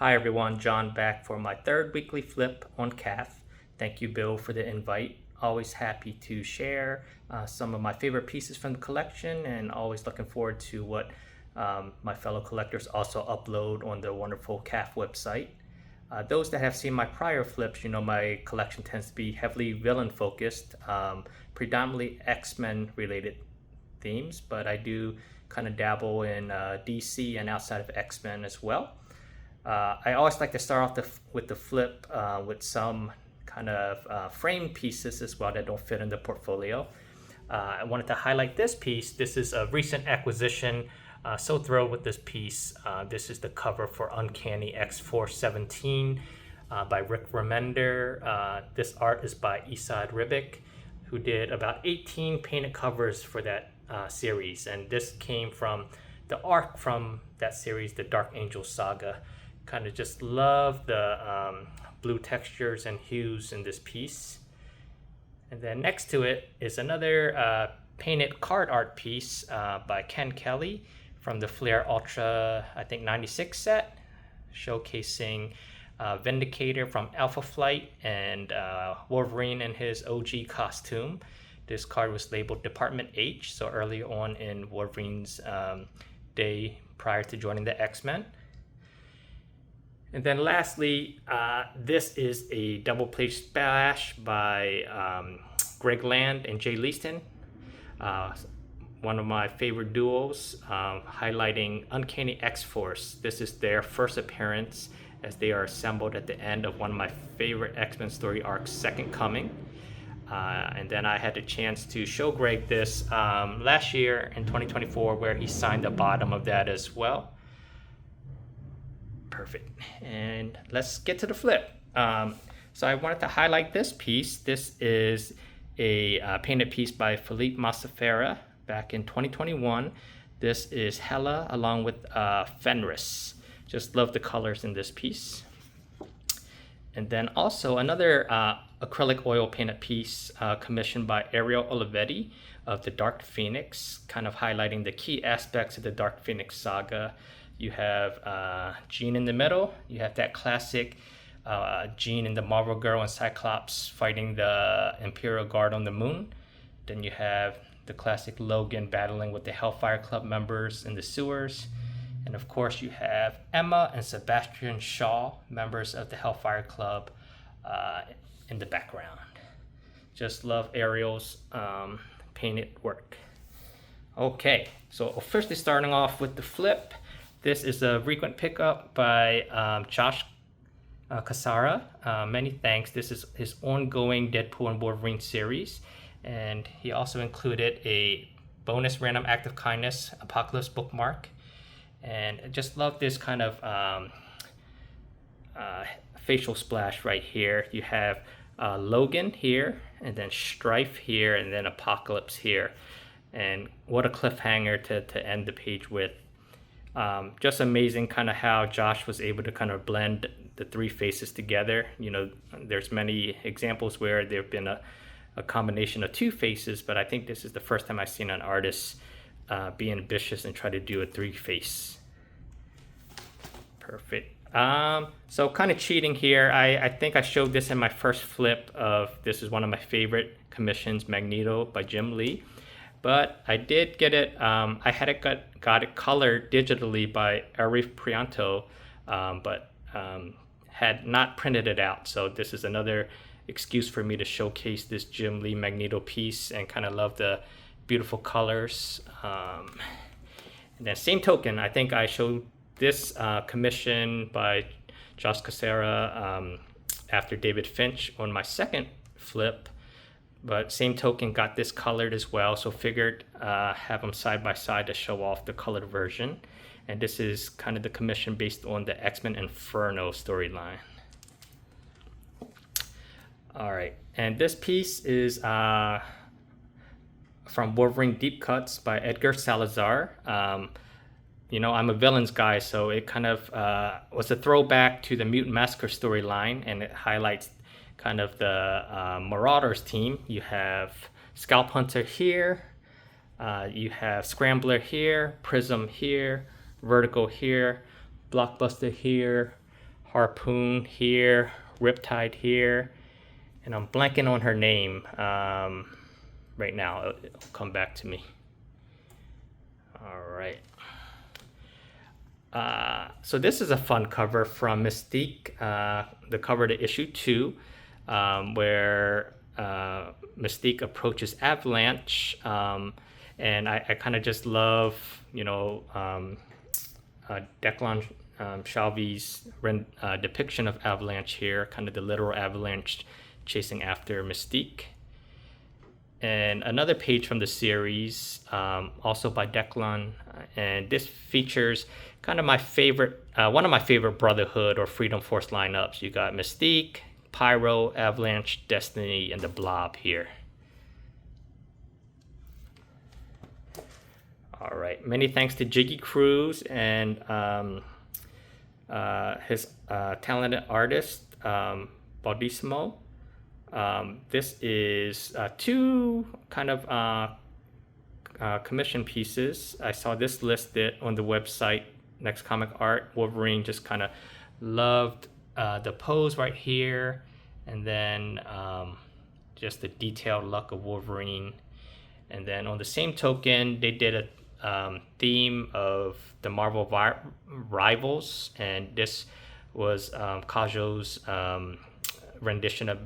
Hi everyone, John back for my third weekly flip on CAF. Thank you, Bill, for the invite. Always happy to share some of my favorite pieces from the collection, and always looking forward to what my fellow collectors also upload on the wonderful CAF website. Those that have seen my prior flips, you know my collection tends to be heavily villain focused, predominantly X-Men related themes, but I do kind of dabble in DC and outside of X-Men as well. I always like to start off with the flip with some kind of frame pieces as well that don't fit in the portfolio. I wanted to highlight this piece. This is a recent acquisition. So thrilled with this piece. This is the cover for Uncanny X-Force 17 by Rick Remender. This art is by Esad Ribic, who did about 18 painted covers for that series. And this came from the arc from that series, the Dark Angel saga. Kind of just love the blue textures and hues in this piece. And then next to it is another painted card art piece by Ken Kelly from the Flair Ultra, I think 96 set, showcasing Vindicator from Alpha Flight and Wolverine in his OG costume. This card was labeled Department H, so early on in Wolverine's day prior to joining the X-Men. And then lastly, this is a double page splash by Greg Land and Jay Leaston. One of my favorite duos, highlighting Uncanny X-Force. This is their first appearance as they are assembled at the end of one of my favorite X-Men story arcs, Second Coming. And then I had the chance to show Greg this last year in 2024, where he signed the bottom of that as well. Perfect. And let's get to the flip. So I wanted to highlight this piece. This is a painted piece by Philippe Massafera back in 2021. This is Hela along with Fenris. Just love the colors in this piece. And then also another acrylic oil painted piece commissioned by Ariel Olivetti of the Dark Phoenix, kind of highlighting the key aspects of the Dark Phoenix saga. You have Jean in the middle. You have that classic Jean and the Marvel Girl and Cyclops fighting the Imperial Guard on the moon. Then you have the classic Logan battling with the Hellfire Club members in the sewers. And of course you have Emma and Sebastian Shaw, members of the Hellfire Club, in the background. Just love Ariel's painted work. Okay, so officially starting off with the flip. This is a frequent pickup by Josh Cassara. Many thanks. This is his ongoing Deadpool and Wolverine series. And he also included a bonus random act of kindness Apocalypse bookmark. And I just love this kind of facial splash right here. You have Logan here, and then Strife here, and then Apocalypse here. And what a cliffhanger to end the page with. Just amazing kind of how Josh was able to kind of blend the three faces together. You know, there's many examples where there have been a combination of two faces, but I think this is the first time I've seen an artist be ambitious and try to do a three face. Perfect. So kind of cheating here. I think I showed this in my first flip of, this is one of my favorite commissions, Magneto by Jim Lee. But I did get it, I had it got it colored digitally by Arif Prianto, but had not printed it out. So this is another excuse for me to showcase this Jim Lee Magneto piece and kind of love the beautiful colors. And then same token, I think I showed this commission by Josh Cassara after David Finch on my second flip. But same token, got this colored as well, so figured have them side by side to show off the colored version. And this is kind of the commission based on the X-Men Inferno storyline. All right, and this piece is from Wolverine Deep Cuts by Edgar Salazar. You know, I'm a villains guy, so it kind of was a throwback to the Mutant Massacre storyline, and it highlights kind of the Marauders team. You have Scalp Hunter here, you have Scrambler here, Prism here, Vertigo here, Blockbuster here, Harpoon here, Riptide here, and I'm blanking on her name right now. It'll come back to me. All right. So this is a fun cover from Mystique, the cover to issue 2, where Mystique approaches Avalanche, and I kind of just love, Declan Shalvey's depiction of Avalanche here, kind of the literal Avalanche chasing after Mystique. And another page from the series, also by Declan, and this features kind of my favorite, one of my favorite Brotherhood or Freedom Force lineups. You got Mystique, Pyro, Avalanche, Destiny, and the Blob here. All right, many thanks to Jiggy Cruz and his talented artist, Baudissimo. This is 2 kind of commission pieces. I saw this listed on the website, Next Comic Art. Wolverine, just kind of loved the pose right here, and then just the detailed look of Wolverine. And then on the same token, they did a theme of the Marvel Rivals, and this was Kajo's rendition of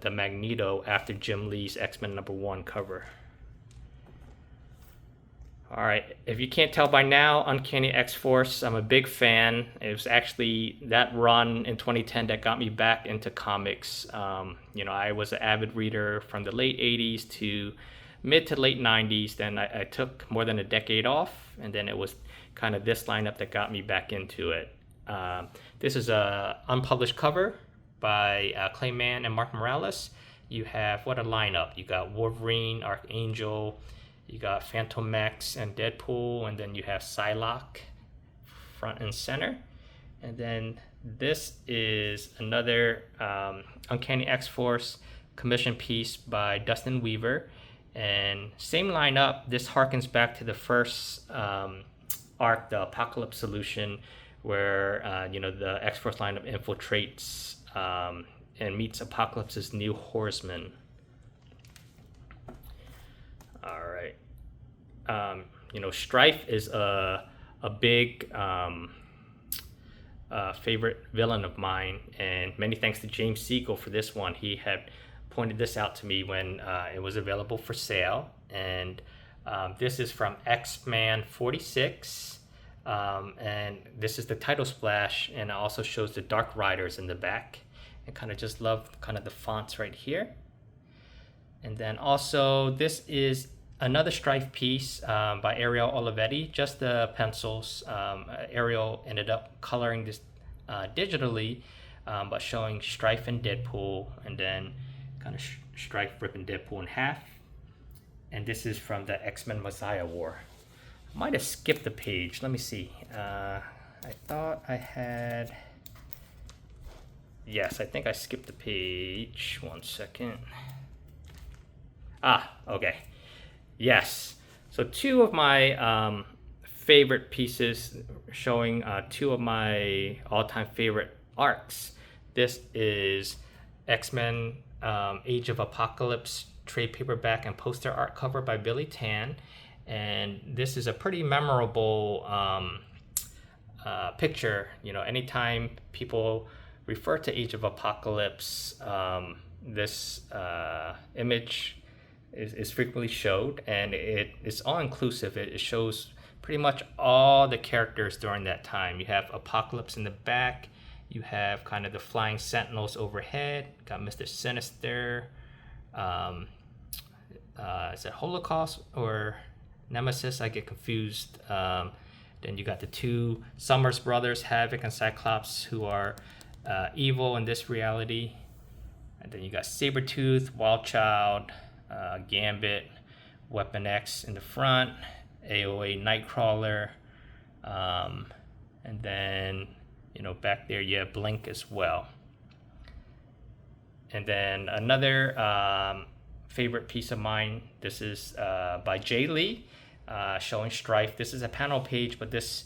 the Magneto after Jim Lee's X-Men #1 cover. All right, if you can't tell by now, Uncanny X-Force, I'm a big fan. It was actually that run in 2010 that got me back into comics. I was an avid reader from the late 80s to mid to late 90s. Then I took more than a decade off, and then it was kind of this lineup that got me back into it. This is a unpublished cover by Clay Mann and Mark Morales. You have, what a lineup. You got Wolverine, Archangel, you got Phantom X and Deadpool, and then you have Psylocke front and center. And then this is another Uncanny X-Force commission piece by Dustin Weaver. And same lineup, this harkens back to the first arc, the Apocalypse Solution, where the X-Force lineup infiltrates and meets Apocalypse's new Horseman. All right. Strife is a big favorite villain of mine, and many thanks to James Siegel for this one. He had pointed this out to me when it was available for sale, and this is from X-Man 46, and this is the title splash, and it also shows the Dark Riders in the back. I kind of just love kind of the fonts right here. And then also this is another Strife piece by Ariel Olivetti, just the pencils. Ariel ended up coloring this digitally, but showing Strife and Deadpool, and then kind of Strife ripping Deadpool in half. And this is from the X-Men Messiah War. I might have skipped the page. Let me see. I thought I had... Yes, I think I skipped the page. 1 second. Okay. Yes. So 2 of my favorite pieces showing 2 of my all-time favorite arcs. This is X-Men Age of Apocalypse trade paperback and poster art cover by Billy Tan. And this is a pretty memorable picture. Anytime people refer to Age of Apocalypse, this image is frequently showed, and it's all inclusive. It shows pretty much all the characters during that time. You have Apocalypse in the back, you have kind of the flying sentinels overhead, got Mr. Sinister, is it Holocaust or Nemesis? I get confused. Then you got the 2 Summers brothers, Havoc and Cyclops, who are evil in this reality. And then you got Sabretooth, Wildchild, Gambit, Weapon X in the front, AOA Nightcrawler, and then back there you have Blink as well. And then another favorite piece of mine, this is by Jay Lee, showing Strife. This is a panel page, but this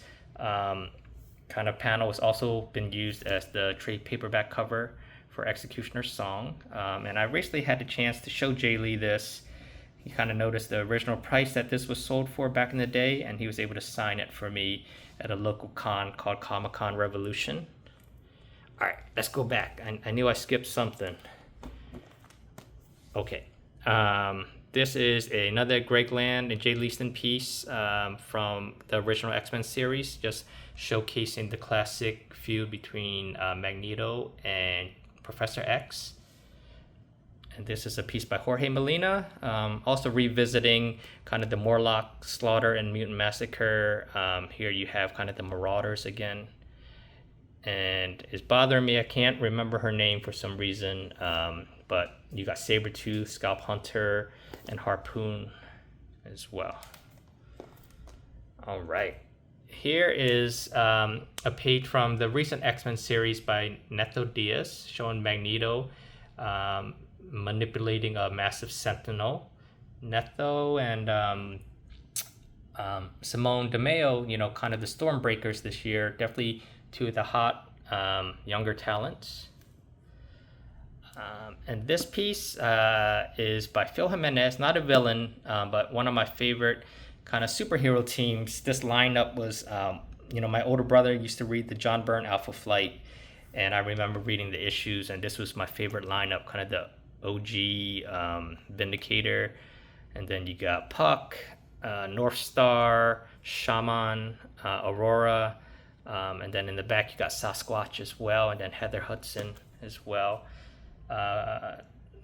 kind of panel has also been used as the trade paperback cover for Executioner's Song. And I recently had the chance to show Jay Lee this. He kind of noticed the original price that this was sold for back in the day, and he was able to sign it for me at a local con called Comic-Con Revolution. All right, let's go back. I knew I skipped something. Okay. This is another Greg Land and Jay Leaston piece from the original X-Men series, just showcasing the classic feud between Magneto and Professor X. And this is a piece by Jorge Molina, also revisiting kind of the Morlock slaughter and Mutant Massacre. Here you have kind of the Marauders again. And it's bothering me, I can't remember her name for some reason, but you got Sabretooth, Scalp Hunter, and Harpoon as well. All right. Here is a page from the recent X-Men series by Neto Diaz, showing Magneto manipulating a massive Sentinel. Neto and Simone DeMeo, you know, kind of the Stormbreakers this year, definitely two of the hot younger talents. And this piece is by Phil Jimenez, not a villain, but one of my favorite kind of superhero teams. This lineup was, you know, my older brother used to read the John Byrne Alpha Flight, and I remember reading the issues, and this was my favorite lineup, kind of the OG Vindicator. And then you got Puck, North Star, Shaman, Aurora, and then in the back you got Sasquatch as well, and then Heather Hudson as well.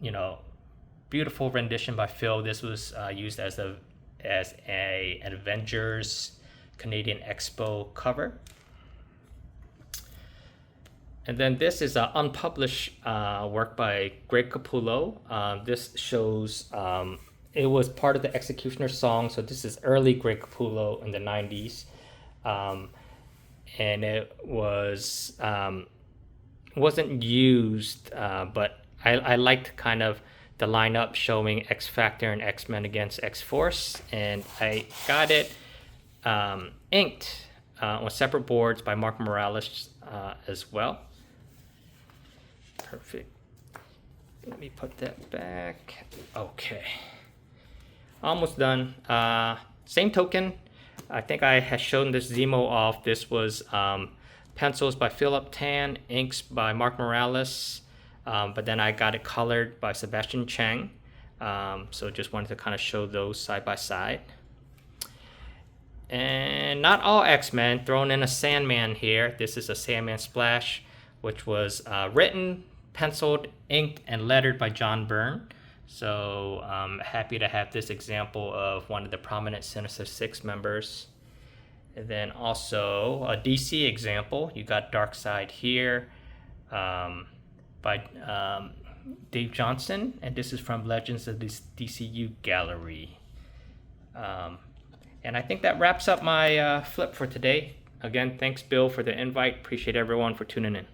You know, beautiful rendition by Phil. This was used as an Avengers Canadian Expo cover. And then this is an unpublished work by Greg Capullo. This shows, it was part of the Executioner's Song, so this is early Greg Capullo in the 90s. And it was, wasn't used, but I liked kind of the lineup showing X Factor and X-Men against X-Force, and I got it inked on separate boards by Mark Morales as well. Perfect. Let me put that back. Okay. Almost done. Same token, I think I had shown this Zemo off. This was pencils by Philip Tan, inks by Mark Morales, but then I got it colored by Sebastian Chang. So just wanted to kind of show those side by side. And not all X-Men, thrown in a Sandman here. This is a Sandman splash, which was written, penciled, inked, and lettered by John Byrne. So I'm happy to have this example of one of the prominent Sinister Six members. And then also a DC example. You got Darkseid here by Dave Johnson, and this is from Legends of the DCU Gallery. And I think that wraps up my flip for today. Again, thanks Bill for the invite. Appreciate everyone for tuning in.